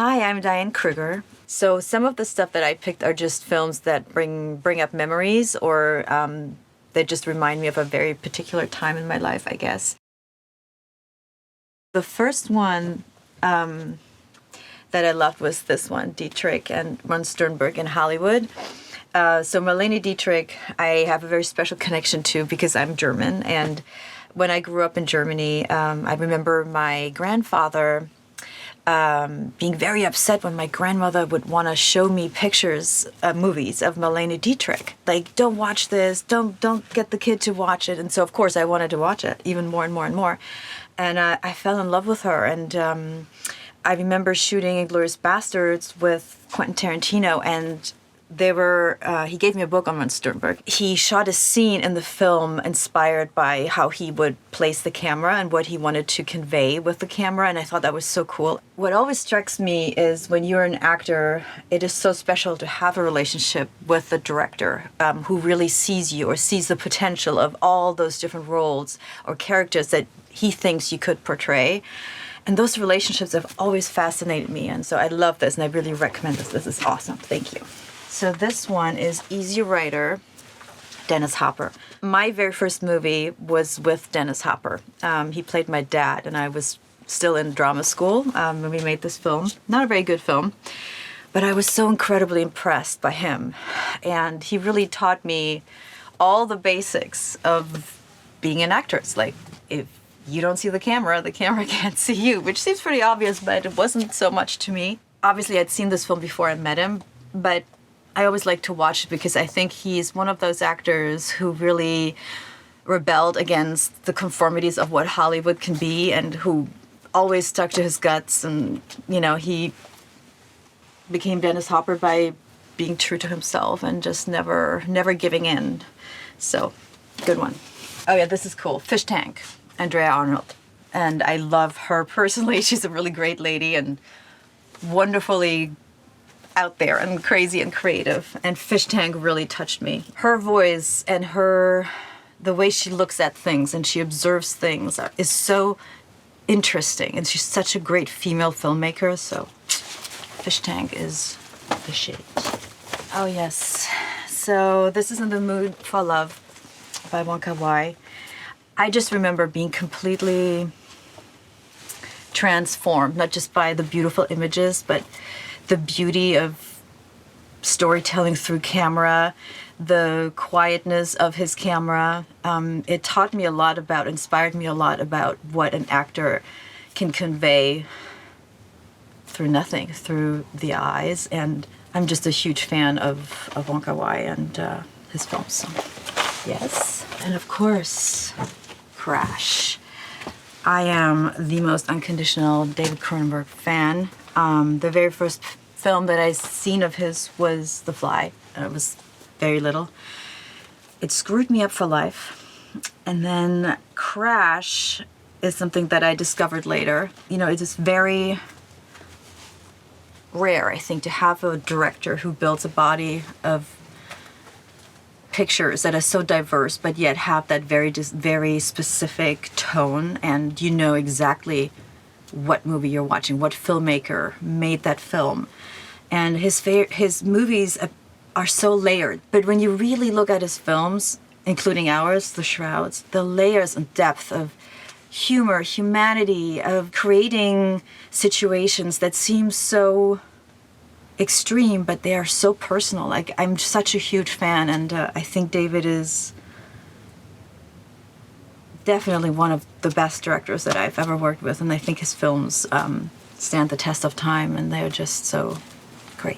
Hi, I'm Diane Kruger. So some of the stuff that I picked are just films that bring up memories or that just remind me of a very particular time in my life, I guess. The first one that I loved was this one, Dietrich and Sternberg in Hollywood. So Marlene Dietrich, I have a very special connection to because I'm German. And when I grew up in Germany, I remember my grandfather being very upset when my grandmother would want to show me pictures, movies of Marlene Dietrich. Like, don't watch this, don't get the kid to watch it. And so, of course, I wanted to watch it even more and more and more. And I fell in love with her. And I remember shooting *Inglourious Bastards* with Quentin Tarantino, and he gave me a book on Sternberg. He shot a scene in the film inspired by how he would place the camera and what he wanted to convey with the camera, and I thought that was so cool. What always strikes me is when you're an actor, it is so special to have a relationship with the director who really sees you or sees the potential of all those different roles or characters that he thinks you could portray. And those relationships have always fascinated me, and so I love this, and I really recommend this. This is awesome. Thank you. So this one is Easy Rider, Dennis Hopper. My very first movie was with Dennis Hopper. He played my dad, and I was still in drama school when we made this film. Not a very good film, but I was so incredibly impressed by him. And he really taught me all the basics of being an actress. Like, if you don't see the camera can't see you, which seems pretty obvious, but it wasn't so much to me. Obviously, I'd seen this film before I met him, but I always like to watch it because I think he's one of those actors who really rebelled against the conformities of what Hollywood can be and who always stuck to his guts. And, he became Dennis Hopper by being true to himself and just never giving in. So, good one. Oh yeah, this is cool. Fish Tank, Andrea Arnold. And I love her personally. She's a really great lady and wonderfully out there and crazy and creative, and Fish Tank really touched me. Her voice and the way she looks at things and she observes things is so interesting, and she's such a great female filmmaker, so Fish Tank is the shit. Oh yes, so this is In the Mood for Love by Wong Kar-wai. I just remember being completely transformed, not just by the beautiful images, but the beauty of storytelling through camera, the quietness of his camera. It taught me a lot inspired me a lot about what an actor can convey through nothing, through the eyes. And I'm just a huge fan of Wong Kar-wai and his films. So, yes. And of course, Crash. I am the most unconditional David Cronenberg fan. The very first film that I seen of his was The Fly. I was very little. It screwed me up for life. And then Crash is something that I discovered later. It is very rare, I think, to have a director who builds a body of pictures that are so diverse, but yet have that very specific tone, and you know exactly what movie you're watching, what filmmaker made that film. And his movies are so layered. But when you really look at his films, including ours, The Shrouds, the layers and depth of humor, humanity, of creating situations that seem so extreme, but they are so personal. Like, I'm such a huge fan, and I think David is definitely one of the best directors that I've ever worked with, and I think his films stand the test of time, and they're just so great.